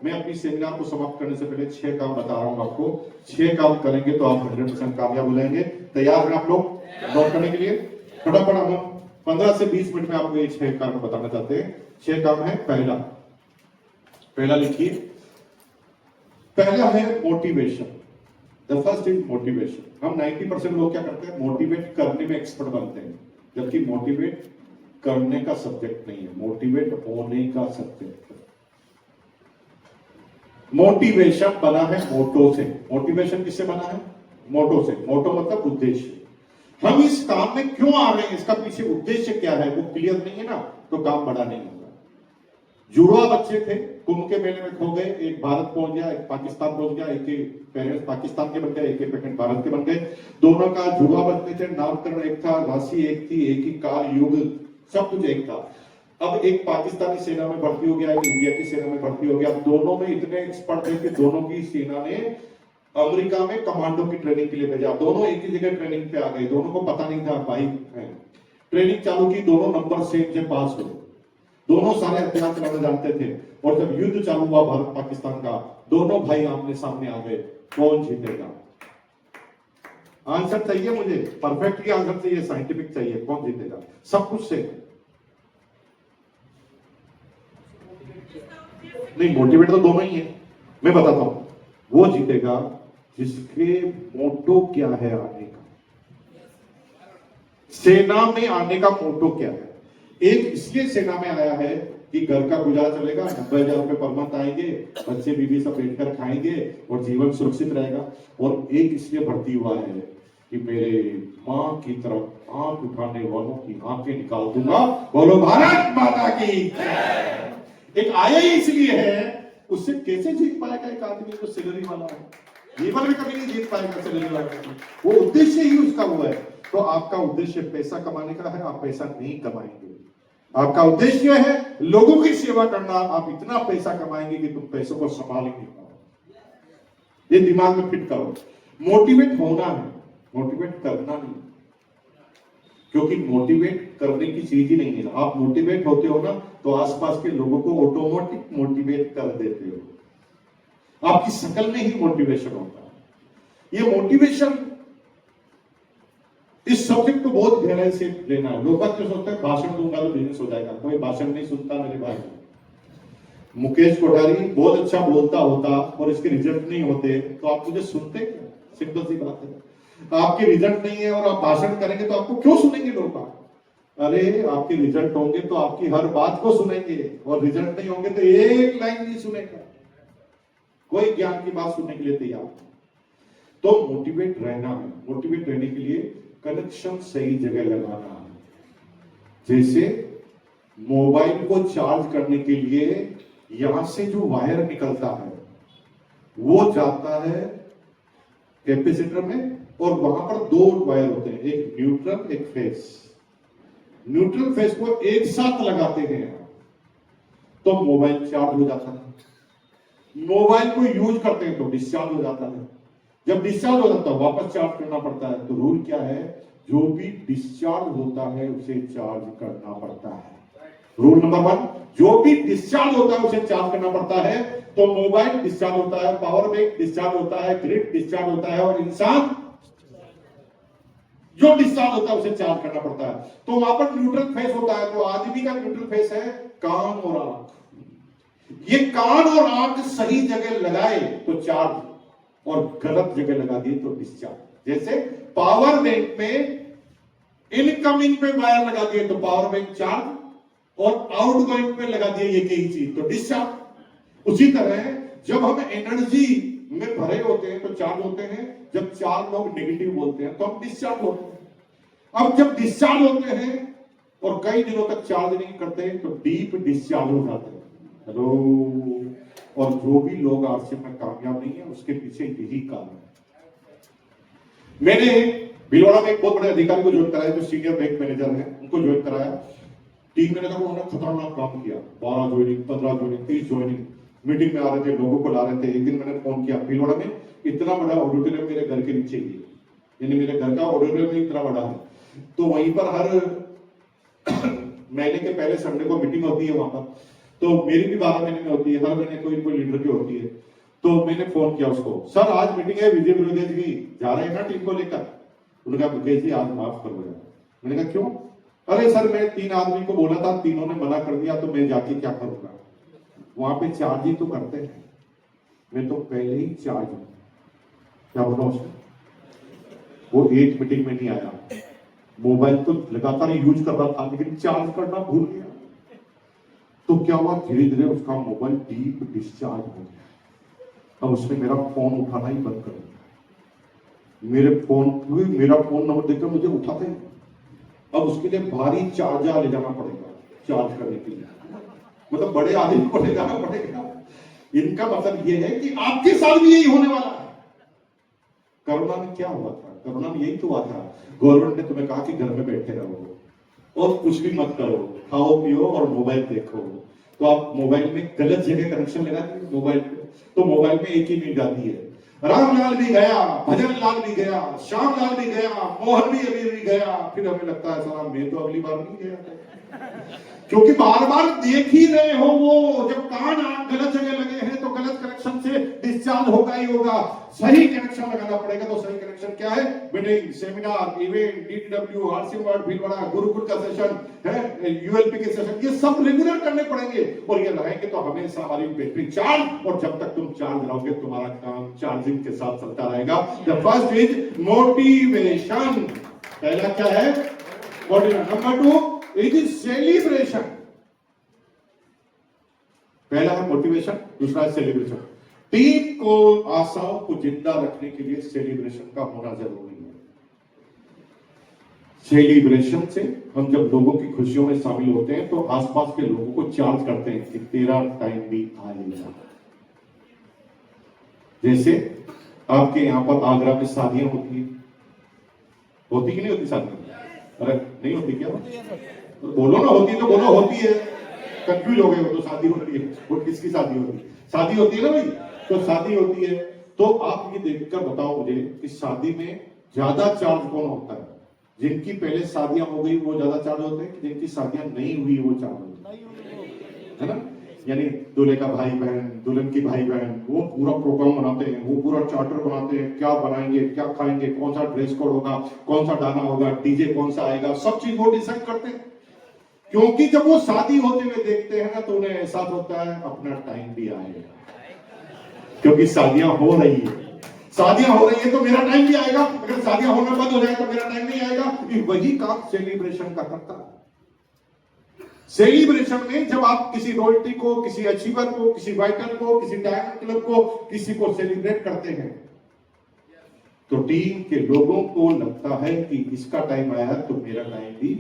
मैं अपनी सेमिनार को समाप्त करने से पहले 6 काम बता रहा हूं आपको। 6 काम करेंगे तो आप 100% कामयाब हो जाएंगे। तैयार हैं आप लोग नोट करने के लिए? फटाफट हम 15 से 20 मिनट में आपको ये 6 काम बताना चाहते हैं। 6 काम है। पहला लिखिए, पहला है motivation. The first is motivation. हम 90% लोग क्या करते हैं, मोटिवेट करने में एक्सपर्ट बनते हैं, जबकि मोटिवेट करने का सब्जेक्ट नहीं है, मोटिवेट होने का सब्जेक्ट है। मोटिवेशन बना है मोटो से। मोटिवेशन किससे बना है? मोटो से। मोटो मतलब उद्देश्य। हम इस काम में क्यों आ रहे हैं, इसका पीछे उद्देश्य क्या है, वो क्लियर नहीं है ना, तो काम बड़ा नहीं होगा। जुड़वा बच्चे थे, कुंभ के मेले में खो गए, एक भारत पहुंच गया, एक पाकिस्तान पहुंच गया, एक के पेरेंट्स पाकिस्तान के बन गए, एक के पेरेंट्स भारत के बन गए। दोनों का जुड़वा बच्चे थे, नामकरण एक था, राशि एक थी, एक ही काल युग, सब कुछ एक था। अब एक पाकिस्तानी सेना में भर्ती हो गया, एक इंडिया की सेना में भर्ती हो गया। दोनों में इतने एक्सपर्ट थे कि दोनों की सेना ने अमेरिका में कमांडो की ट्रेनिंग के लिए भेजा। दोनों एक ही जगह ट्रेनिंग पे आ गए, दोनों को पता नहीं था भाई है। ट्रेनिंग चालू की, दोनों नंबर सेम से पास हुए, दोनों सारे हथियार चलाना जानते थे। और जब युद्ध चालू हुआ भारत पाकिस्तान का, दोनों भाई आमने सामने आ गए, कौन जीतेगा? आंसर चाहिए मुझे, परफेक्टली आंसर चाहिए, साइंटिफिक चाहिए। कौन जीतेगा? सब कुछ से नहीं, मोटिवेट तो दोनों ही है। मैं बताता हूं, वो जीतेगा जिसके मोटो क्या है आने का। सेना में आने का मोटो क्या है? एक इसलिए सेना में आया है कि घर का गुजारा चलेगा, 90,000 रुपए पर मंथ आएंगे, बच्चे बीवी सब बैठकर खाएंगे और जीवन सुरक्षित रहेगा। और एक इसलिए भर्ती हुआ है कि मेरे मां की तरफ आंख उठाने वालों की आंखें निकाल दूंगा। बोलो भारत माता की। एक आया ही इसलिए है, उससे कैसे जीत पाएगा एक आदमी जो सैलरी वाला है? जीवन में कभी नहीं जीत पाएगा सैलरी वाला। वो उद्देश्य ही उसका हुआ है। तो आपका उद्देश्य पैसा कमाने का है, आप पैसा नहीं कमाएंगे। आपका उद्देश्य है लोगों की सेवा करना, आप इतना पैसा कमाएंगे कि तुम पैसों को संभाल ही नहीं पाओगे। ये दिमाग में फिट करो। मोटिवेट होना है, मोटिवेट करना नहीं, क्योंकि मोटिवेट करने की चीज ही नहीं है। आप मोटिवेट होते हो ना, तो आसपास के लोगों को ऑटोमेटिक मोटिवेट कर देते हो। आपकी शकल में ही मोटिवेशन होता है। ये मोटिवेशन, इस सब्जेक्ट को बहुत गहराई से लेना है। लोग क्या सोचते हैं, भाषण दूंगा तो बिजनेस हो जाएगा। कोई भाषण नहीं सुनता मेरे भाई। मुकेश कोठारी बहुत अच्छा बोलता होता और इसके रिजल्ट नहीं होते तो आप मुझे सुनते क्या? सिंपल सी बात है। आपके रिजल्ट नहीं है और आप भाषण करेंगे तो आपको क्यों सुनेंगे लोग? अरे आपके रिजल्ट होंगे तो आपकी हर बात को सुनेंगे, और रिजल्ट नहीं होंगे तो एक लाइन नहीं सुनेगा, कोई ज्ञान की बात सुनने के लिए तैयार। तो मोटिवेट रहना है। मोटिवेट रहने के लिए कनेक्शन सही जगह लगाना है। जैसे मोबाइल को चार्ज करने के लिए यहां से जो वायर निकलता है वो जाता है कैपेसिटर में, और वहां पर 2 वायर होते हैं, एक न्यूट्रल एक फेस। न्यूट्रल फेस को एक साथ लगाते हैं तो मोबाइल चार्ज हो जाता है। मोबाइल को यूज करते हैं तो डिस्चार्ज हो जाता है। जब डिस्चार्ज हो जाता है वापस चार्ज करना पड़ता है। तो रूल क्या है? जो भी डिस्चार्ज होता है उसे चार्ज करना पड़ता है। रूल नंबर 1, जो भी डिस्चार्ज होता है उसे चार्ज करना पड़ता है। तो मोबाइल डिस्चार्ज होता है, पावर बैंक डिस्चार्ज होता है, ग्रिड डिस्चार्ज होता है, और इंसान जो डिस्चार्ज होता है उसे चार्ज करना पड़ता है। तो वहां पर न्यूट्रल फेस होता है। तो आदमी का न्यूट्रल फेस है कान और आंख। ये कान और आंख सही जगह लगाए तो चार्ज, और गलत जगह लगा दिए तो डिस्चार्ज। जैसे पावर बैंक में इनकमिंग पे वायर लगा दिए तो पावर बैंक चार्ज, और आउटगोइंग पे लगा दिए ये कई चीज तो डिस्चार्ज। उसी तरह जब हम एनर्जी में भरे होते हैं तो चार्ज होते हैं, जब 4 लोग नेगेटिव बोलते हैं तो हम डिस्चार्ज होते हैं। अब जब डिस्चार्ज होते हैं और कई दिनों तक चार्ज नहीं करते तो डीप डिस्चार्ज हो जाते हैं। हेलो। और जो भी लोग आरसीएम में कामयाब नहीं है उसके पीछे यही कारण है। मैंने भीलवाड़ा में एक बहुत बड़े अधिकारी को ज्वाइन कराया, जो सीनियर बैंक मैनेजर है, उनको ज्वाइन कराया। 3 महीने तक उन्होंने खतरनाक काम किया। 12 ज्वाइनिंग, 15 ज्वाइनिंग, 30 ज्वाइनिंग, मीटिंग में आ रहे थे, लोगों को ला रहे थे। एक दिन मैंने फोन किया, भीलवाड़ा में इतना बड़ा ऑडिटोरियम मेरे घर के नीचे ही है, यानी मेरे घर का ऑडिटोरियम इतना बड़ा है। तो वहीं पर हर महीने के पहले संडे को मीटिंग होती है वहां पर। तो मेरी भी 12 महीने में होती है, हर महीने कोई कोई लीडर की होती है। तो मैंने फोन किया उसको, सर आज मीटिंग है विजय विरोधेश की, जा रहे हैं ना टीम को लेकर? उन्होंने कहा मुकेश जी आज माफ करो यार। मैंने कहा क्यों? अरे सर मैं 3 आदमी को बोला था, तीनों ने मना कर दिया, तो मैं जाके क्या करूंगा? वहां पे चार्ज ही तो करते हैं, मैं तो पहले ही चार्ज हूं। क्या बोला उसने? वो एक मीटिंग में नहीं आया, मोबाइल तो लगातार यूज कर रहा था लेकिन चार्ज करना भूल गया। तो क्या हुआ, धीरे धीरे उसका मोबाइल डीप डिस्चार्ज हो गया। अब उसने मेरा फोन उठाना ही बंद कर दिया। मेरा फोन नंबर देखकर मुझे उठाते हैं। अब उसके लिए भारी चार्जर ले जाना पड़ेगा चार्ज करने के लिए, मतलब बड़े आदमी को ले जाना पड़ेगा। इनका मतलब ये है कि आपके साथ भी यही होने वाला है। कोरोना में क्या हुआ था? कोरोना में यही तो हुआ था, गवर्नमेंट ने तुम्हें कहा कि घर में बैठे रहो और कुछ भी मत करो, खाओ पियो और मोबाइल देखो। तो आप मोबाइल में गलत जगह कनेक्शन लगा देंगे मोबाइल पे, तो मोबाइल में एक ही नींद आती है, रामलाल भी गया, भजन लाल भी गया, श्याम लाल भी गया, मोहन भी अभी भी गया। फिर हमें लगता है साला मैं तो अगली बार नहीं गया, क्योंकि बार बार देख ही रहे हो। वो जब कान गलत जगह लगे हैं तो गलत कनेक्शन से डिस्चार्ज होगा ही होगा। सही कनेक्शन लगाना पड़ेगा। तो सही कनेक्शन क्या है? Meeting, seminar, event, DTW, RC word, Bhilwara, Gurukul का सेशन है, यूएलपी के सेशन, ये सब रेगुलर करने पड़ेंगे। और ये रहेंगे तो हमेशा हमारी बैटरी चार्ज, और जब तक तुम चार्ज रहोगे तुम्हारा काम चार्जिंग के साथ चलता रहेगा। The first is motivation. पहला क्या है? Motivation. Number 2 it is celebration. पहला है मोटिवेशन, दूसरा है सेलिब्रेशन। टीम को आशाओं को जिंदा रखने के लिए सेलिब्रेशन का होना जरूरी है। सेलिब्रेशन से हम जब लोगों की खुशियों में शामिल होते हैं तो आसपास के लोगों को चार्ज करते हैं कि तेरा टाइम भी आएगा। जैसे आपके यहां पर आगरा में शादियां होती है, होती कि नहीं होती शादी? अरे नहीं होती क्या? तो बोलो ना, होती तो बोलो होती है। कंफ्यूज हो गए हो तो शादी हो रही है, वो किसकी शादी होती है? शादी होती है ना भाई, तो शादी होती है। तो आप ये देखकर बताओ मुझे कि शादी में ज्यादा चार्ज कौन होता है? जिनकी पहले शादियां हो गई वो ज्यादा चार्ज होते हैं कि जिनकी शादियां नहीं हुई वो चार्ज होते हैं, है ना? यानी दूल्हे का भाई बहन, दुल्हन की भाई बहन, वो पूरा प्रोग्राम बनाते हैं, वो पूरा चार्टर बनाते हैं, क्या बनाएंगे, क्या खाएंगे, कौन सा ड्रेस कोड होगा, कौन सा गाना होगा, डीजे कौन सा आएगा, सब चीज वो डिसाइड करते हैं। क्योंकि जब वो शादी होते हुए देखते हैं ना तो उन्हें एहसास होता है अपना टाइम भी आएगा, क्योंकि शादियां हो रही है। शादियां हो रही है तो मेरा टाइम भी आएगा, अगर शादियां होना बंद हो जाए तो मेरा टाइम नहीं आएगा। वही काम सेलिब्रेशन का करता है। सेलिब्रेशन में जब आप किसी रॉयल्टी को, किसी अचीवर को, किसी वाइटर को, किसी डायमंड क्लब को, किसी को सेलिब्रेट करते हैं तो टीम के लोगों को लगता है कि इसका टाइम आया तो मेरा टाइम भी।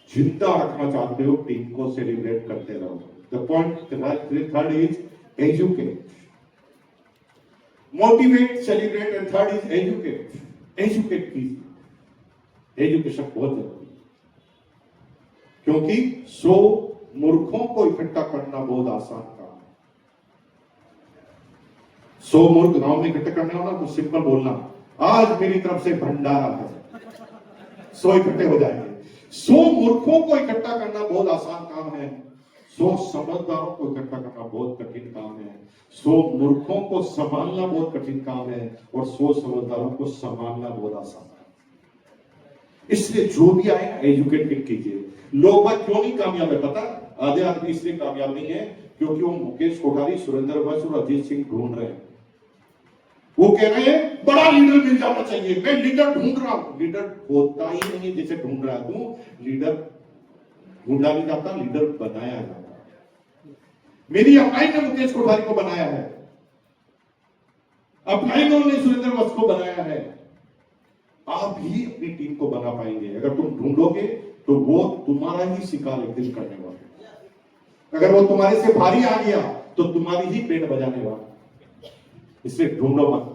जिंदा रखना चाहते हो टीम को, सेलिब्रेट करते रहो। The point third is educate, motivate, celebrate and third is educate. Educate कीजिए, एजुकेशन बहुत जरूरी है, क्योंकि 100 मूर्खों को इकट्ठा करना बहुत आसान काम है। 100 मूर्ख गांव में इकट्ठा करने हो ना तो सिंपल बोलना, आज मेरी तरफ से भंडारा है, 100 इकट्ठे हो जाएंगे। 100 मूर्खों को इकट्ठा करना बहुत आसान काम है, 100 समझदारों को इकट्ठा करना बहुत कठिन काम है। 100 मूर्खों को संभालना बहुत कठिन काम है और 100 समझदारों को संभालना बहुत आसान है। इसलिए जो भी आए एजुकेटेड कीजिए। लोग बात क्यों नहीं कामयाब है पता? आधे आदमी इसलिए कामयाब नहीं है क्योंकि वो मुकेश कोठारी, सुरेंद्र वंश और अजीत सिंह ढूंढ रहे हैं। वो कह रहे हैं बड़ा लीडर मिल जाना चाहिए, मैं लीडर ढूंढ रहा हूं। लीडर होता ही नहीं है जिसे ढूंढ रहा हूं। लीडर ढूंढा नहीं जाता, लीडर बनाया जाता है। मेरी अपलाइन ने मुकेश कोठारी को बनाया है, अपलाइन ने सुरेंद्र वंश को बनाया है। आप ही अपनी टीम को बना पाएंगे। अगर तुम ढूंढोगे तो वो तुम्हारा ही शिकार एक दिन करने वाला। अगर वो तुम्हारे से भारी आ गया तो तुम्हारी ही पेट बजाने वाला। इसलिए ढूंढो मत,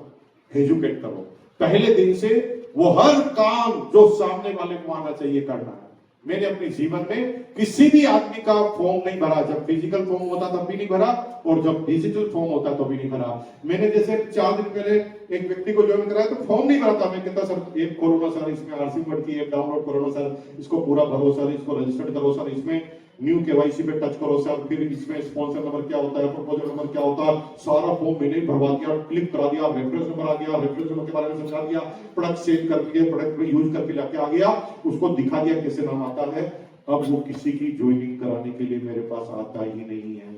एजुकेट करो। पहले दिन से वो हर काम जो सामने वाले को आना चाहिए करना है। मैंने अपने जीवन में किसी भी आदमी का फॉर्म नहीं भरा, जब फिजिकल फॉर्म होता तब भी नहीं भरा और जब डिजिटल फॉर्म होता तो भी नहीं भरा। मैंने जैसे 4 दिन पहले एक व्यक्ति को ज्वाइन कराया तो फॉर्म नहीं भरा था। मैं कहता सर ऐप खोलो ना सर, इसमें आरसी वर्ड की ऐप डाउनलोड करो ना सर, इसको पूरा भरो सर, इसको रजिस्टर्ड करो सर, इसमें न्यू केवाईसी पे टच करो सर, फिर इसमें स्पॉन्सर नंबर क्या होता है, प्रपोजल नंबर क्या होता है, सारा फॉर्म मैंने भरवा दिया, क्लिक करा दिया, रेफरेंस नंबर आ गया, रेफरेंस नंबर के बारे में समझा दिया, प्रोडक्ट सेल करके प्रोडक्ट यूज करके लेके आ गया, उसको दिखा दिया कैसे नाम आता है। अब वो किसी की ज्वाइनिंग कराने के लिए मेरे पास आता ही नहीं है।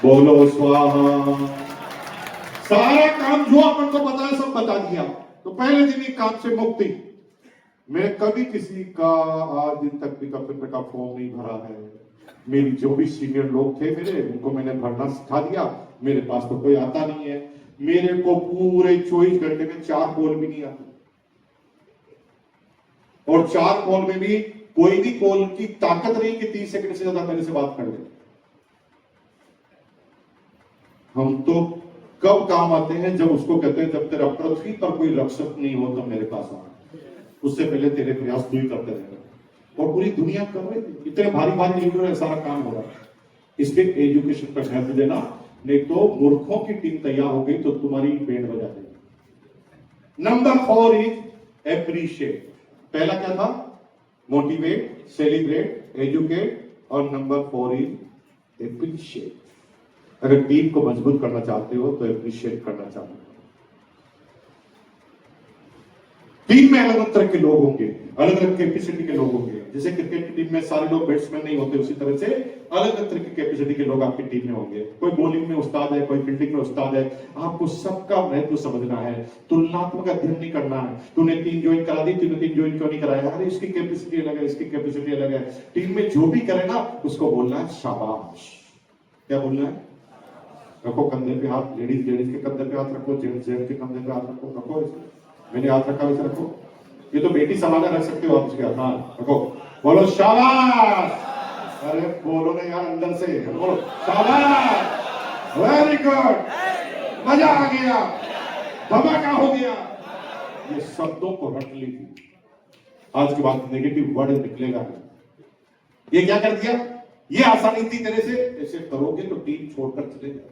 बोलो स्वाहा। सारा काम जो अपन को पता है सब बता दिया, तो पहले दिन ही काम से मुक्ति। मैं कभी किसी का आज दिन तक पिकअप का फॉर्म नहीं भरा है। मेरी जो भी सीनियर लोग थे मेरे, उनको मैंने भरना सिखा दिया। मेरे पास तो कोई आता नहीं है। मेरे को पूरे 24 घंटे में 4 कॉल भी नहीं आते, और 4 कॉल में भी कोई भी कॉल की ताकत नहीं कि 30 सेकंड से ज्यादा मेरे से बात कर ले। हम तो कब काम आते हैं जब उसको कहते हैं जब तेरा पृथ्वी पर कोई रक्षक नहीं हो तब मेरे पास आ, उससे पहले तेरे प्रयास तू ही करते रहेगा। और पूरी दुनिया कर रही थी, इतने भारी भारी लीडर है, सारा काम हो रहा है। इसके एजुकेशन पर ध्यान देना, नहीं तो मूर्खों की टीम तैयार हो गई तो तुम्हारी बैंड बजा देगी। Number 4 is appreciate. पहला क्या था? मोटिवेट, सेलिब्रेट, एजुकेट, और नंबर 4 इज एप्रिशिएट। अगर टीम को मजबूत करना चाहते हो तो एप्रिशिएट करना चाहिए। टीम में अलग अलग तरह के लोग होंगे, अलग अलग कैपेसिटी के लोग होंगे। जैसे क्रिकेट की टीम में सारे लोग बैट्समैन नहीं होते, उसी तरह से अलग अलग तरह की कैपेसिटी के लोग आपकी टीम में होंगे। कोई बॉलिंग में उस्ताद है, कोई फील्डिंग में उस्ताद है। आपको सबका महत्व समझना है, तुलनात्मक अध्ययन नहीं करना है। तूने 3 ज्वाइन करा दी, तूने 3 ज्वाइन क्यों नहीं कराया? अरे इसकी कैपेसिटी अलग है, इसकी कैपेसिटी अलग है। टीम में जो भी करे ना उसको बोलना है शाबाश। क्या बोलना है? रखो कंधे पे हाथ, लेडीज के कंधे पे हाथ रखो, जेंट्स के कंधे पे हाथ रखो। रखो इसे, मैंने हाथ रखा वैसे रखो। ये तो बेटी समाना रख सकते हो आप इसके हाथ। रखो, बोलो शाबाश। अरे बोलो ना यार अंदर से, बोलो शाबाश, वेरी गुड, मजा आ गया, धमाका हो गया। ये शब्दों को रट लीजिए, आज के बाद नेगेटिव वर्ड निकलेगा। ये क्या कर दिया? ये आसानी थी तेरे से, ऐसे करोगे तो टीम छोड़कर चले जाओ।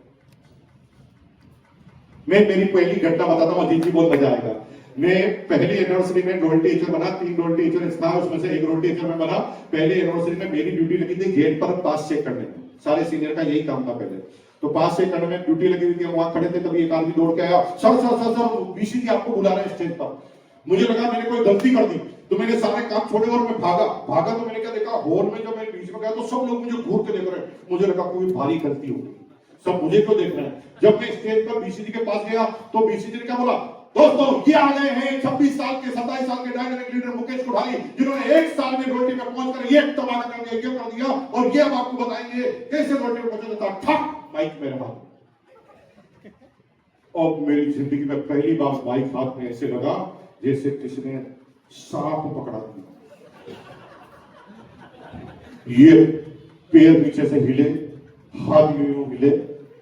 मैं मेरी पहली घटना बताता हूं, अजीत जी बहुत मजा आएगा। मैं पहली एनिवर्सरी में रोल टीचर बना, 3 रोल टीचर था, उसमें से एक रोल टीचर में बना। पहले एनिवर्सरी में मेरी ड्यूटी लगी थी गेट पर पास चेक करने में। सारे सीनियर का यही काम था पहले, तो पास चेक करने में ड्यूटी लगी हुई थी। वहां खड़े थे, तभी एक आदमी दौड़ के आया, sir sir sir sir BC ji आपको बुला रहे हैं स्टेज पर। मुझे लगा मैंने कोई गलती कर दी, तो मैंने सारे काम छोड़े और मैं भागा तो मैंने क्या देखा, हॉल में जब मैं बीच में गया तो सब लोग मुझे घूर के देख रहे हैं। मुझे लगा कोई भारी गलती हो गई, सब मुझे क्यों देख रहे हैं। जब मैं स्टेज पर बीसीजी के पास गया तो बीसीजी ने क्या बोला, दोस्तों ये आ गए हैं 26 साल के 27 साल के डायनामिक लीडर मुकेश कोठारी, जिन्होंने 1 साल में रोटी में पहुंचकर ये तबादला कर दिया, ये कर दिया, और ये अब आपको बताएंगे कैसे रोटी में पहुंचा था। ठक माइक मेरे हाथ। और मेरी जिंदगी में पहली बार माइक हाथ में ऐसे लगा जैसे किसी ने सांप पकड़ा दिया। ये पैर नीचे से हिले, हाथ यूं हिले,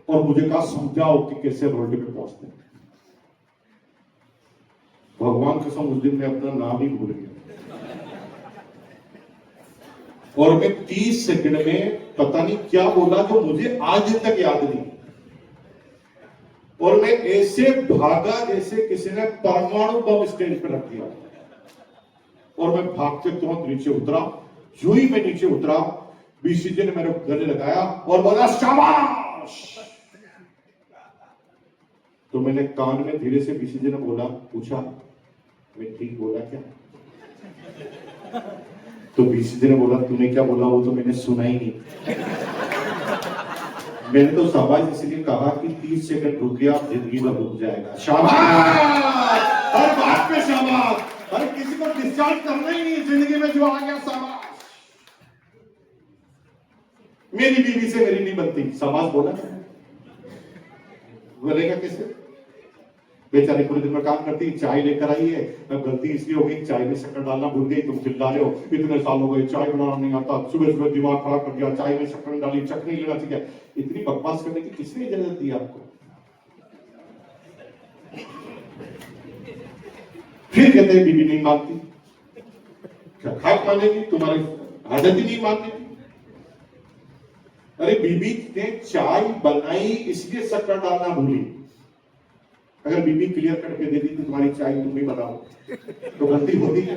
और मुझे कहा समझाओ कि कैसे रोटी पे पहुंचते हैं। भगवान कसम उस दिन मैं अपना नाम ही भूल गया, और मैं 30 सेकंड में पता नहीं क्या बोला जो मुझे आज तक याद नहीं। और मैं ऐसे भागा जैसे किसी ने परमाणु बम स्टेज पर रख दिया। और मैं भागते तुरंत नीचे उतरा। जो ही मैं नीचे उतरा, बीसीजी ने मेरे गले लगाया और बोला शाबाश। तो मैंने कान में धीरे से बीसीजी ने बोला, पूछा मैं ठीक बोला क्या? तो बीसीजी ने बोला तूने क्या बोला वो तो मैंने सुना ही नहीं। मैंने तो शाबाश इसलिए कहा कि 30 सेकंड रुक गया, जिंदगी में रुक जाएगा। शाबाश, हर बात पे शाबाश। अरे किसी को डिस्चार्ज करना ही नहीं जिंदगी में, जो आ गया शाबाश। मेरी बीवी से मेरी नहीं बनती, शाबाश बोला, बोलेगा कैसे? बेचारी पूरे दिन में काम करती, चाय लेकर आई है, अब गलती इसलिए हो गई चाय में शक्कर डालना भूल गई, तुम चिल्ला रहे हो इतने साल हो गए चाय बनाना नहीं आता, सुबह सुबह दिमाग खराब कर दिया, चाय में शक्कर डाली, चटनी लेना चाहिए। इतनी बकवास करने की किसने इजाजत दी आपको? फिर कहते हैं बीबी नहीं मानती। क्या खाक मानेगी? तुम्हारी आदत ही नहीं मानती। अरे बीबी ने चाय बनाई इसलिए शक्कर डालना भूली, अगर बीबी क्लियर कट के दे दी कि तुम्हारी चाय तुम ही बनाओ, तो गलती होती है।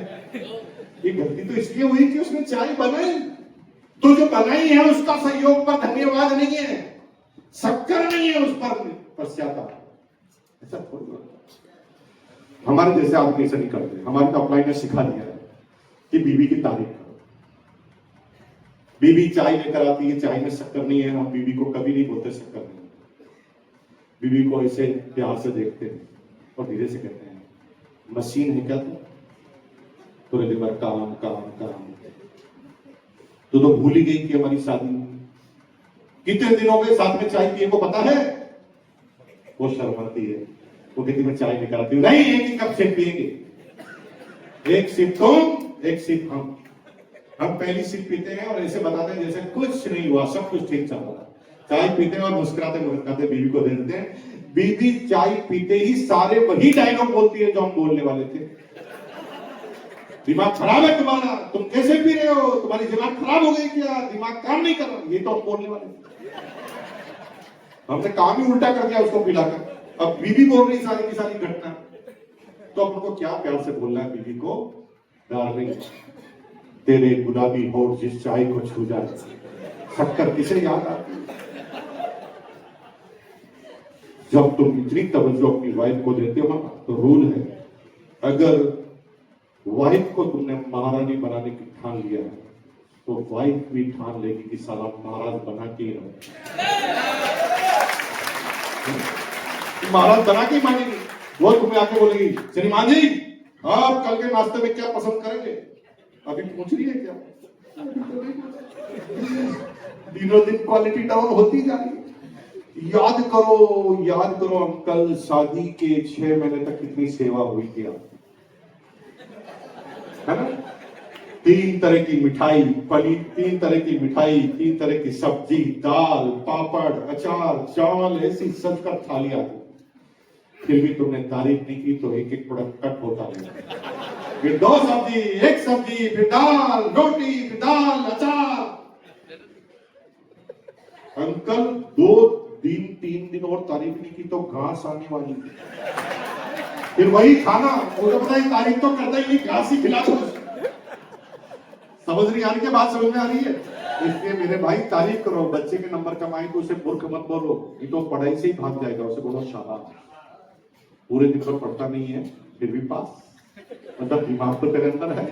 ये गलती तो इसलिए हुई कि उसने चाय बनाई, तो जो बनाई है उसका सहयोग पर धन्यवाद नहीं है, शक्कर नहीं है उस पर पश्चाताप। ऐसा थोड़ी होता है। हमारे जैसे आदमी ऐसा नहीं करते। हमारी तो अपलाइन ने सिखा दिया है कि बीबी की तारीफ करो। बीबी चाय लेकर आती है, चाय में शक्कर नहीं है, हम बीबी को कभी नहीं बोलते शक्कर नहीं। बीबी को ऐसे प्यार से देखते हैं और धीरे से कहते हैं मशीन है क्या तू, पूरे दिन भर काम काम काम, तो भूल ही गई कि हमारी शादी कितने दिन हो गए साथ में चाय पिए को पता है। वो शर्माती है, वो कहती मैं चाय लेकर आती हूँ। नहीं, एक ही कप से पिएंगे, एक सिप तुम एक सिप हम पहली सिप पीते हैं और ऐसे बताते हैं जैसे कुछ नहीं हुआ, सब कुछ ठीक चल रहा। चाय पीते हैं और मुस्कुराते मुस्कुराते बीवी को दे देते हैं। बीवी चाय पीते ही सारे वही डायलॉग बोलती है जो हम बोलने वाले थे। दिमाग खराब है तुम्हारा, तुम कैसे पी रहे हो, तुम्हारी दिमाग खराब हो गई क्या, दिमाग काम नहीं कर रहा, ये तो हम बोलने वाले थे। हमने काम ही उल्टा कर दिया उसको पिलाकर। अब बीवी बोल रही सारी की सारी घटना, तो अपन को क्या प्यार से बोलना है बीवी को, डार्लिंग तेरे गुलाबी होठ जिस चाय को छू जाए शक्कर किसे याद आती। जब तुम इतनी तवज्जो अपनी वाइफ को देते हो ना, तो रूल है, अगर वाइफ को तुमने महारानी बनाने की ठान लिया है तो वाइफ भी ठान लेगी कि साला महाराज बना के ही रहो। महाराज बना के ही मानेगी। वो तुम्हें आके बोलेगी श्रीमान जी आप कल के नाश्ते में क्या पसंद करेंगे, अभी पूछ रही है क्या, दिनों दिन क्वालिटी डाउन होती जा रही है। याद करो अंकल, शादी के 6 महीने तक कितनी सेवा हुई थी आपकी, है ना। 3 तरह की मिठाई, पनीर 3 तरह की मिठाई, 3 तरह की सब्जी, दाल, पापड़, अचार, चावल, ऐसी सजकर थाली आती, फिर भी तुमने तारीफ नहीं की तो एक एक प्रोडक्ट कट होता गया। फिर 2 सब्जी, 1 सब्जी, फिर दाल, रोटी, फिर दाल, अचार। अंकल 2 दिन 3 दिन और तारीफ नहीं की तो घास आने वाली। फिर वही खाना, वो तो पता है तारीफ तो करता ही नहीं, घास ही खिला दो। समझ नहीं आ रही, बात समझ में आ रही है। इसलिए मेरे भाई तारीफ करो। बच्चे के नंबर कम आए तो उसे मूर्ख मत बोलो, ये तो पढ़ाई से ही भाग जाएगा। उसे बोलो शाबाश, पूरे दिन भर पढ़ता नहीं है फिर भी पास, मतलब दिमाग तो तेरे अंदर है,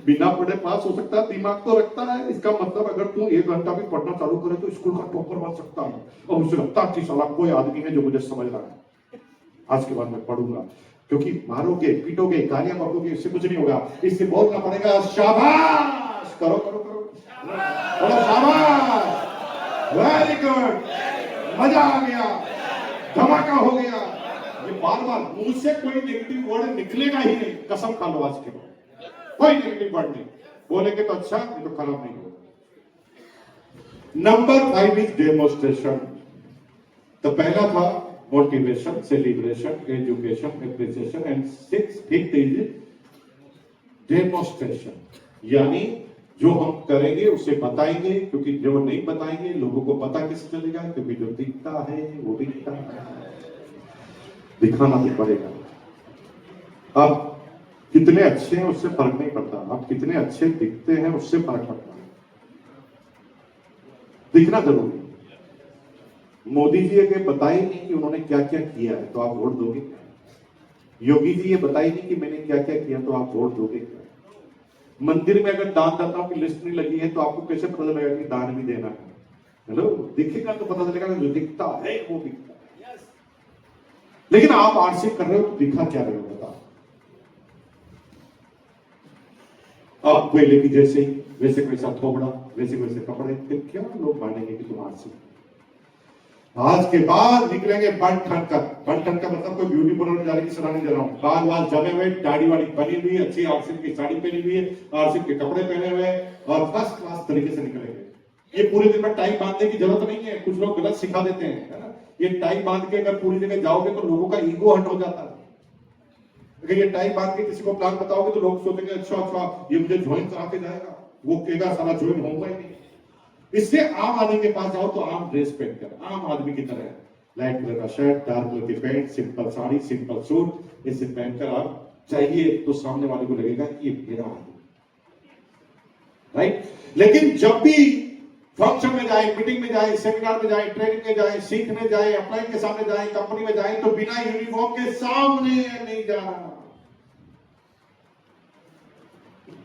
बिना पढ़े पास हो सकता है, दिमाग तो रखता है। इसका मतलब अगर तू 1 घंटा भी पढ़ना चालू करे तो स्कूल का टॉपर बन सकता है। और मुझे लगता है कि साला कोई आदमी है जो मुझे समझ रहा है, आज के बाद मैं पढ़ूंगा। क्योंकि मारोगे पीटोगे गालियां बकोगे, इससे कुछ नहीं होगा। इससे बोलना पड़ेगा शाबाश, करो करो करो, बोलो शाबाश, वेरी गुड, मजा आ गया, धमाका हो गया। ये बार बार मुंह से कोई नेगेटिव वर्ड निकलेगा ही नहीं, कसम खा लो आज के बाद कोई नेगेटिव वर्ड नहीं बोलेंगे तो अच्छा, नहीं तो खराब नहीं होगा। Number 5 is demonstration. तो पहला था motivation, celebration, education, appreciation and 6th is demonstration, यानी जो हम करेंगे उसे बताएंगे, क्योंकि जो नहीं बताएंगे लोगों को पता कैसे चलेगा, क्योंकि जो दिखता है वो दिखता है, दिखाना तो पड़ेगा। आप कितने अच्छे हैं उससे फर्क नहीं पड़ता, आप कितने अच्छे दिखते हैं उससे फर्क पड़ता है। दिखना जरूरी। मोदी जी ये बताए नहीं कि उन्होंने क्या क्या किया है तो आप वोट दोगे? योगी जी ये बताए नहीं कि मैंने क्या क्या किया तो आप वोट दोगे? मंदिर में अगर दानदाताओं की लिस्ट नहीं लगी है तो आपको कैसे पता चलेगा कि दान भी देना है? हेलो, दिखेगा तो पता चलेगा, जो दिखता है वो दिखता है। लेकिन आप आरसी कर रहे हो तो दिखा क्या रहे हो? बताओ। आप पहले की जैसे ही, वैसे वैसा थोबड़ा, वैसे वैसे कपड़े, फिर क्या लोग मानेंगे कि तुम आरसी? आज के बाद निकलेंगे बन ठनकर। बन ठनकर मतलब कोई ब्यूटी पार्लर जाने की सलाह नहीं दे रहा हूँ। बाल वाल जमे हुए, दाढ़ी वाड़ी बनी हुई, अच्छी आरसीएम की साड़ी पहनी हुई है, आरसीएम के कपड़े पहने हुए और फर्स्ट क्लास तरीके से निकलेंगे। ये पूरे दिन में टाई बांधने की जरूरत नहीं है, कुछ लोग गलत सिखा देते हैं, है ना। ये टाई बांध के अगर पूरी जगह जाओगे तो लोगों का ईगो हट हो जाता है। अगर ये टाई बांध के किसी को प्लान बताओगे तो लोग सोचेंगे अच्छा ये मुझे ज्वाइन करा के जाएगा, वो कहेगा साला ज्वाइन होगा ही नहीं। इससे आम आदमी के पास जाओ तो आम ड्रेस पहन कर, आम आदमी की तरह, लाइट कलर का शर्ट, डार्क कलर की pant, simple sari, simple suit, इसे पहनकर आप चाहिए तो सामने वाले को लगेगा कि ये मेरा आदमी, राइट। लेकिन जब भी फंक्शन में जाए, मीटिंग में जाए, सेमिनार में जाए, ट्रेनिंग में जाए, सीखने जाए, अपलाइन के सामने जाए, कंपनी में जाए, तो बिना यूनिफॉर्म के सामने नहीं जाना।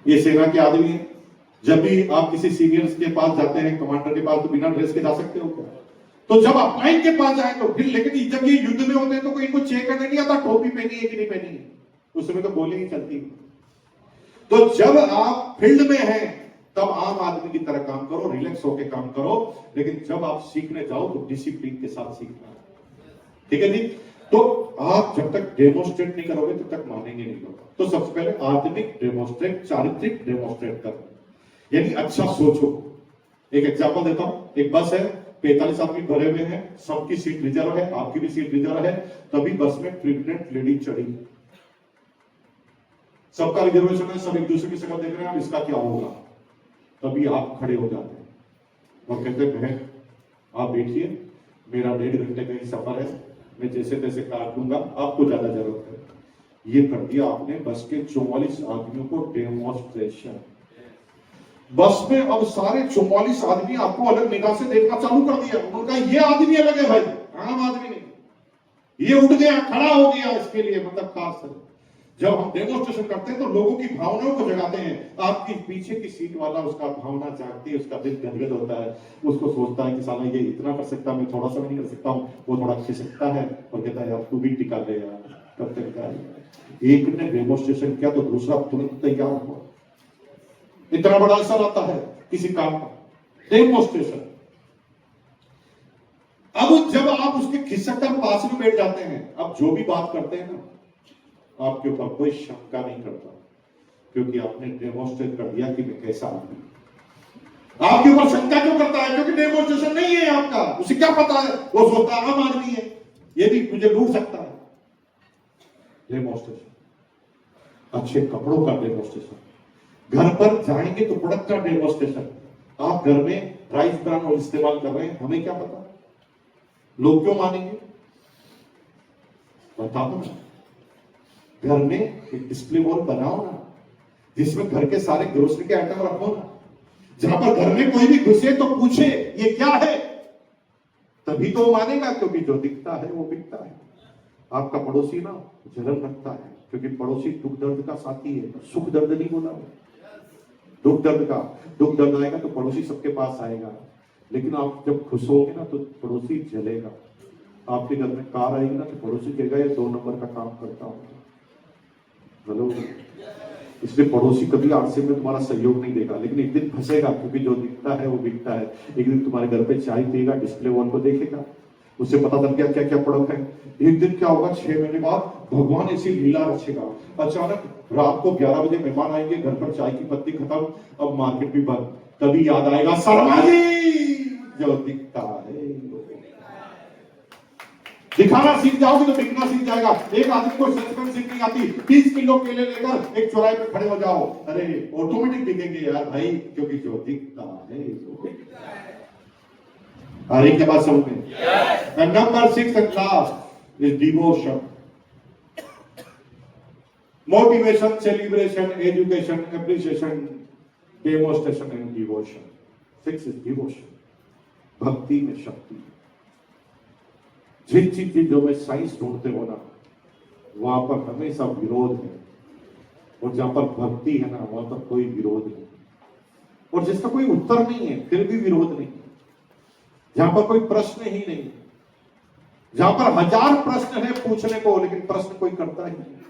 ये सेना के आदमी है। जब भी आप किसी सीनियर्स के पास जाते हैं, कमांडर के पास, तो बिना ड्रेस के जा सकते हो क्या? तो जब अपलाइन के पास जाए तो फिर, लेकिन जब ये युद्ध में होते हैं तो कोई इनको चेक करने नहीं आता टोपी पहनी है कि नहीं पहनी है, उस समय तो गोली ही चलती है। तो जब आप फील्ड में हैं तब आम आदमी की तरह काम करो, रिलैक्स होकर काम करो, लेकिन जब आप सीखने जाओ तो डिसिप्लिन के साथ सीखना, ठीक है जी। तो आप जब तक डेमोस्ट्रेट नहीं करोगे तब तक मानेंगे नहीं लोग। तो सबसे पहले आत्मिक डेमोस्ट्रेट, चारित्रिक डेमोस्ट्रेट करो, यानी अच्छा सोचो। एक एग्जांपल देता हूं, एक बस है, 45 आदमी भरे हुए हैं, सबकी सीट रिजर्व है, आपकी भी सीट रिजर्व है, तभी बस में प्रेग्नेंट लेडी चढ़ी, सबका रिजर्वेशन है, सब एक दूसरे की शक्ल देख रहे हैं, अब इसका क्या होगा? तभी आप खड़े हो जाते हैं और कहते हैं बहन आप बैठिए, मेरा 1.5 घंटे का ही सफर है, मैं जैसे तैसे काट दूंगा, आपको ज्यादा जरूरत है। ये कर दिया आपने बस के 44 आदमियों को डेमोस्ट्रेशन। बस में अब सारे 44 आदमी आपको अलग निगाह से देखना चालू कर दिया। उनका ये आदमी अलग है भाई, आम आदमी नहीं। ये उठ गया, खड़ा हो गया, इसके लिए मतलब खास है। जब हम डेमोस्ट्रेशन करते हैं तो लोगों की भावनाओं को जगाते हैं। आपकी पीछे की सीट वाला उसका भावना जागती है, उसका दिल गदगद होता है, उसको सोचता है कि साला ये इतना कर सकता, मैं थोड़ा सा भी नहीं कर सकता हूँ। वो थोड़ा खिसकता है और कहता है यार तू भी टिका ले यार, कब तक का। एक ने डेमोस्ट्रेशन किया तो दूसरा तुरंत तैयार हुआ। इतना बड़ा असर आता है किसी काम का, डेमोस्ट्रेशन। अब जब आप उसके खिसक कर पास में बैठ जाते हैं, अब जो भी बात करते हैं ना, आपके ऊपर कोई शंका नहीं करता, क्योंकि आपने डेमोस्ट्रेट कर दिया कि मैं कैसा आदमी। आपके ऊपर शंका क्यों करता है? क्योंकि डेमोस्ट्रेशन नहीं है आपका। उसे क्या पता है, वो सोचता आम आदमी है, ये भी मुझे लूट सकता है। डेमोस्ट्रेशन, अच्छे कपड़ों का डेमोस्ट्रेशन, घर पर जाएंगे तो प्रोडक्ट का डेमोस्ट्रेशन। आप घर में राइस ब्रांड ऑयल इस्तेमाल कर रहे हैं, हमें क्या पता, लोग क्यों मानेंगे? बता दो ना। घर में एक डिस्प्ले वॉल बनाओ ना, जिसमें घर के सारे ग्रोसरी के आइटम रखो ना, जहां पर घर में कोई भी घुसे तो पूछे ये क्या है, तभी तो वो मानेगा। क्योंकि जो दिखता है वो बिकता है। आपका पड़ोसी ना जलन रखता है, क्योंकि पड़ोसी दुख दर्द का साथी है, सुख दर्द नहीं बोला वो, दुख दर्द का। दुख दर्द आएगा तो पड़ोसी सबके पास आएगा, लेकिन आप जब खुश होगे ना तो पड़ोसी जलेगा। आपके घर में कार आएगी ना तो पड़ोसी कहेगा ये 2 नंबर का काम करता हूं। हेलो, इसलिए पड़ोसी कभी आरसे में तुम्हारा सहयोग नहीं देगा, लेकिन एक दिन फंसेगा, क्योंकि जो दिखता है वो बिकता है। एक दिन तुम्हारे घर पे चाय पिएगा, डिस्प्ले वॉल को देखेगा, उसे पता चल गया क्या क्या प्रोडक्ट है। एक दिन क्या होगा, 6 महीने बाद भगवान ऐसी लीला रचेगा, अचानक रात को 11 बजे मेहमान आएंगे, घर पर चाय की पत्ती खत्म, अब मार्केट भी बंद। तभी याद आएगा शर्मा जी, जो दिखता है दिखाना सीख जाओगे तो बिकना सीख जाएगा। एक आदमी को सेल्समैन सीखनी आती, 30 किलो केले लेकर एक चौराहे पे खड़े हो जाओ, अरे ऑटोमेटिक बिकेंगे यार भाई, क्योंकि जो दिखता है वो बिकता है। आ रही क्या बात समझ में? And number 6 and last is devotion, motivation, celebration, education, appreciation, demonstration and devotion. 6 is devotion, भक्ति में शक्ति। जिन चीजों में साइंस ढूंढते हो ना, वहां पर हमेशा विरोध है, और जहां पर भक्ति है ना, वहां पर कोई विरोध नहीं, और जिसका कोई उत्तर नहीं है फिर भी विरोध नहीं, जहां पर कोई प्रश्न ही नहीं, जहां पर 1000 प्रश्न है पूछने को, लेकिन प्रश्न कोई करता ही नहीं।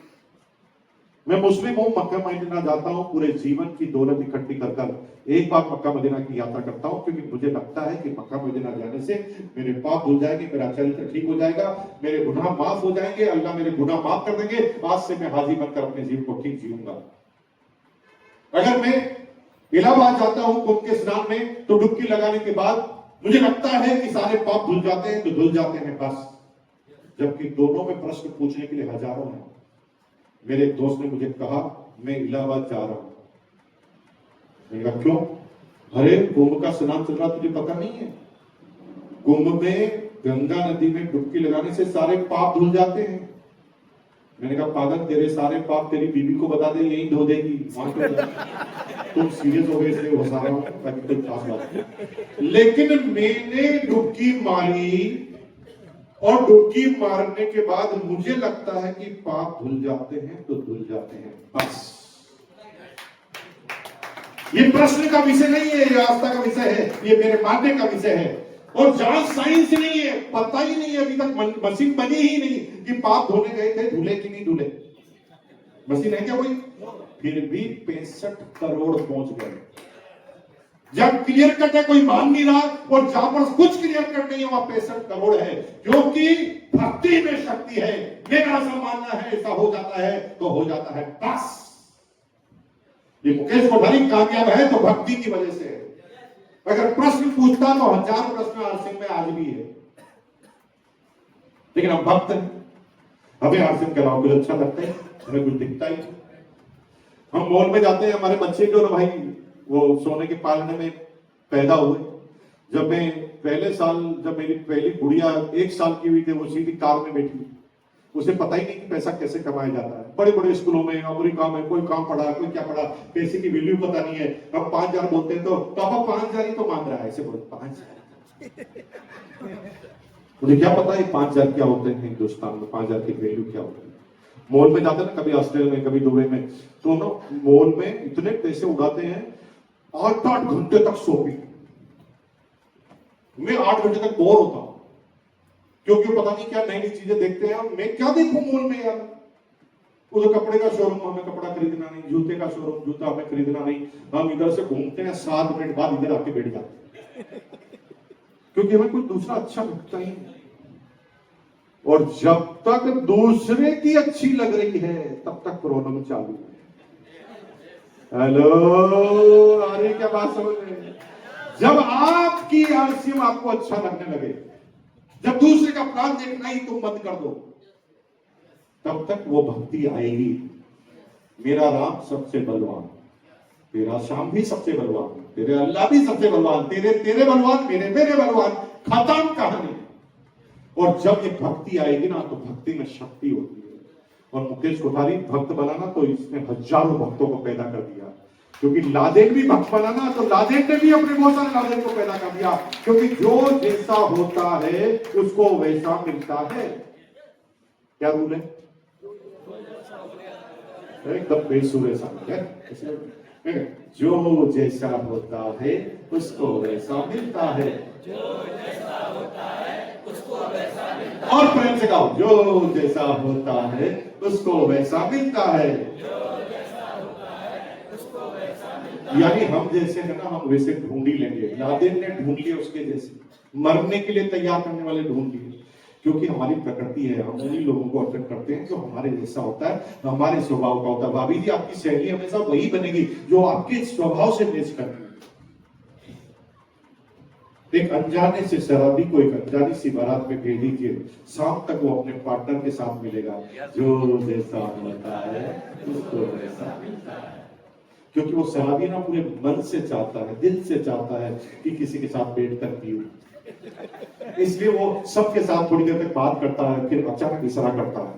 मैं मुस्लिम हूं, मक्का मदीना जाता हूं, पूरे जीवन की दौलत इकट्ठी कर कर एक बार मक्का मदीना की यात्रा करता हूं, क्योंकि मुझे लगता है कि मक्का मदीना जाने से मेरे पाप धुल जाएंगे, मेरा चरित्र ठीक हो जाएगा, मेरे गुनाह माफ हो जाएंगे, अल्लाह मेरे गुनाह माफ कर देंगे, आज से मैं हाजी बनकर अपने जीवन को ठीक जीऊंगा। अगर मैं इलाहाबाद जाता हूं कुंभ के स्नान में, तो डुबकी लगाने के बाद मुझे लगता है कि सारे पाप धुल जाते हैं, तो धुल जाते हैं बस, जबकि दोनों में प्रश्न पूछने के लिए हजारों हैं। मेरे दोस्त ने मुझे कहा मैं इलाहाबाद जा रहा हूं, मैंने कहा क्यों? अरे कुंभ का स्नान चल रहा, तुझे पता नहीं है? कुंभ में गंगा नदी में डुबकी लगाने से सारे पाप धुल जाते हैं। मैंने कहा पागल, तेरे सारे पाप तेरी बीवी को बता दे, यही धो देगी। तुम सीरियस हो गए इसलिए हो सारा ताकि कोई खास बात। लेकिन मैंने डुबकी मारी और डुबकी मारने के बाद मुझे लगता है कि पाप धुल जाते हैं तो धुल जाते हैं, बस। ये प्रश्न का विषय नहीं है, ये आस्था का विषय है, ये मेरे मानने का विषय है। और जहां साइंस नहीं है, पता ही नहीं है, अभी तक मशीन बनी ही नहीं कि पाप धोने गए थे धुले कि नहीं धुले। मशीन है क्या कोई? फिर भी 65 करोड़ पहुंच गए। जब क्लियर कट है कोई मान नहीं रहा, और जहां पर कुछ क्लियर कट नहीं है वहां 65 करोड़ है, क्योंकि भक्ति में शक्ति है। मेरा ऐसा मानना है, ऐसा हो जाता है तो हो जाता है, बस। ये मुकेश कोठारी कामयाब है तो भक्ति की वजह से है। अगर प्रश्न पूछता तो 1000 प्रश्न आरसिंह में आज भी है, लेकिन हम भक्त हैं। हमें आरसिंह के अलावा कुछ अच्छा लगता है, हमें कुछ दिखता ही। हम मॉल में जाते हैं, हमारे बच्चे जो ना भाई वो सोने के पालने में पैदा हुए। जब मैं पहले साल, जब मेरी पहली गुड़िया 1 साल की हुई थी, वो सीधी कार में बैठी, उसे पता ही नहीं कि पैसा कैसे कमाया जाता है। बड़े बड़े स्कूलों में, अमेरिका में कोई काम पढ़ा, कोई क्या पढ़ा, पैसे की वैल्यू पता नहीं है। अब 5000 बोलते हैं तो पापा 5000 ही तो मांग रहा है, ऐसे बोलते 5000। मुझे क्या पता है 5000 क्या होते हैं हिंदुस्तान में, 5000 की वैल्यू क्या होती है। मॉल में जाते हैं ना, कभी ऑस्ट्रेलिया में, कभी दुबई में, तो ना मॉल में इतने पैसे उड़ाते हैं, 8-8 घंटे तक शॉपिंग। मैं 8 घंटे तक बोर होता हूं, क्योंकि पता नहीं क्या नई नई चीजें देखते हैं। मैं क्या देखूं मॉल में यार? उधर कपड़े का शोरूम, हमें कपड़ा खरीदना नहीं, जूते का शोरूम, जूता हमें खरीदना नहीं। हम इधर से घूमते हैं, 7 मिनट बाद इधर आके बैठ जाते हैं, क्योंकि हमें कोई दूसरा अच्छा लगता ही नहीं। और जब तक दूसरे की अच्छी लग रही है तब तक प्रॉब्लम चालू है। हेलो, अरे क्या बात समझ रहे हैं? जब आपकी आरसीएम आपको अच्छा लगने लगे, जब दूसरे का प्लान देखना ही तुम बंद कर दो, तब तक वो भक्ति आएगी। मेरा राम सबसे बलवान, तेरा श्याम भी सबसे बलवान, तेरे अल्लाह भी सबसे बलवान, तेरे बलवान, मेरे बलवान, खत्म कहानी। और जब ये भक्ति आएगी ना, तो भक्ति में शक्ति होती है। और मुकेश कोठारी भक्त बनाना, तो इसने हजारों भक्तों को पैदा कर दिया। क्योंकि लादेन भी भक्त बनाना, तो लादेन ने भी अपने बहुत सारे लादेन को पैदा कर दिया। क्योंकि जो जैसा होता है उसको वैसा मिलता है। क्या रूल है? एकदम बेसुर है सामने। जो जैसा होता है उसको वैसा मिलता है, और प्रेम से कहो, जो जैसा होता है उसको वैसा मिलता है। यानी हम जैसे है ना, हम वैसे ढूंढ ही लेंगे। लादेन ने ढूंढ लिए उसके जैसे, मरने के लिए तैयार करने वाले ढूंढ लिए। क्योंकि हमारी प्रकृति है, हम उन्हीं लोगों को अट्रैक्ट करते हैं जो हमारे जैसा होता है, हमारे स्वभाव का होता है। भाभी जी, आपकी शैली हमेशा वही बनेगी जो आपके स्वभाव से मैच करती है। एक अनजाने से शराबी को एक अनजानी सी बारात में भेज दीजिए, शाम तक वो अपने पार्टनर के साथ मिलेगा। जो जैसा होता है उसको वैसा मिलता है। क्योंकि वो शराबी ना पूरे मन से चाहता है, दिल से चाहता है कि किसी के साथ बैठकर पीऊं। इसलिए वो सबके साथ थोड़ी देर तक बात करता है, फिर अचानक इशारा करता है।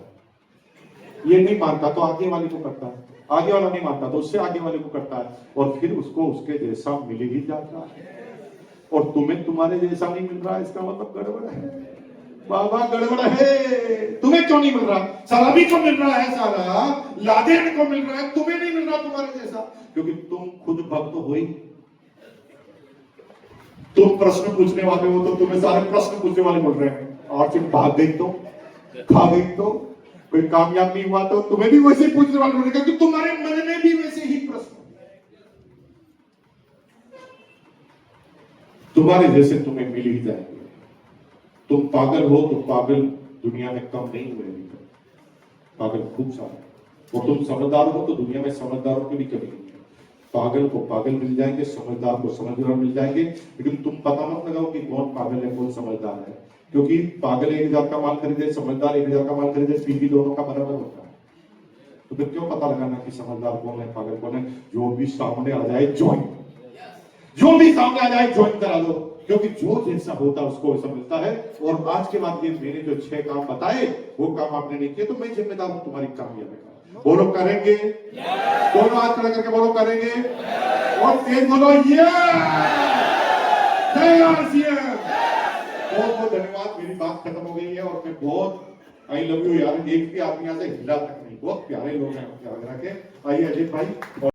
ये नहीं मानता तो आगे वाले को करता है, आगे वाला नहीं मानता तो उससे आगे वाले को करता है, और फिर उसको उसके जैसा मिल ही जाता है। और तुम्हें तुम्हारे जैसा नहीं मिल रहा, इसका मतलब गड़बड़ है बाबा, गड़बड़ है। तुम्हें क्यों नहीं मिल रहा? शराबी को मिल रहा है, साला लादेन को मिल रहा है, तुम्हें नहीं मिल रहा तुम्हारे जैसा, क्योंकि तुम खुद भक्त हो ही। तुम प्रश्न पूछने वाले हो तो तुम्हें सारे प्रश्न पूछने वाले मिल रहे हैं। और तुम भाग गई तो, खा गई तो, कोई कामयाब नहीं हुआ तो तुम्हें भी वैसे पूछने वाले मिलेगा, क्योंकि तुम्हारे मन में भी वैसे ही प्रश्न, तुम्हारे जैसे तुम्हें मिल ही जाएंगे। तुम पागल हो तो पागल दुनिया में कम नहीं हुए, पागल खूब सारे। और तुम समझदार हो तो दुनिया में समझदारों की भी कमी नहीं है। पागल को पागल मिल जाएंगे, समझदार को समझदार मिल जाएंगे। लेकिन तुम पता मत लगाओ कि कौन पागल है कौन समझदार है, क्योंकि पागल 1000 का माल खरीदे, समझदार 1000 का माल खरीदे, पीवी दोनों का बराबर होता है। तो फिर क्यों पता लगाना कि समझदार कौन है पागल कौन है? जो भी सामने आ जाए ज्वाइन, जो भी सामने आ जाए ज्वाइन करा दो। क्योंकि जो जैसा होता है उसको वैसा मिलता है। और आज के बाद ये मैंने जो 6 काम बताए वो काम आपने नहीं किए तो मैं जिम्मेदार हूं तुम्हारी कामयाबी का। बोलो करेंगे, दोनों हाथ खड़े करके बोलो करेंगे, और तेज बोलो ये बहुत बहुत धन्यवाद। मेरी बात खत्म हो गई है और मैं बहुत आई लव यू यार, एक भी आदमी यहाँ से हिला तक नहीं, बहुत प्यारे लोग हैं आगरा के। आइए अजय भाई।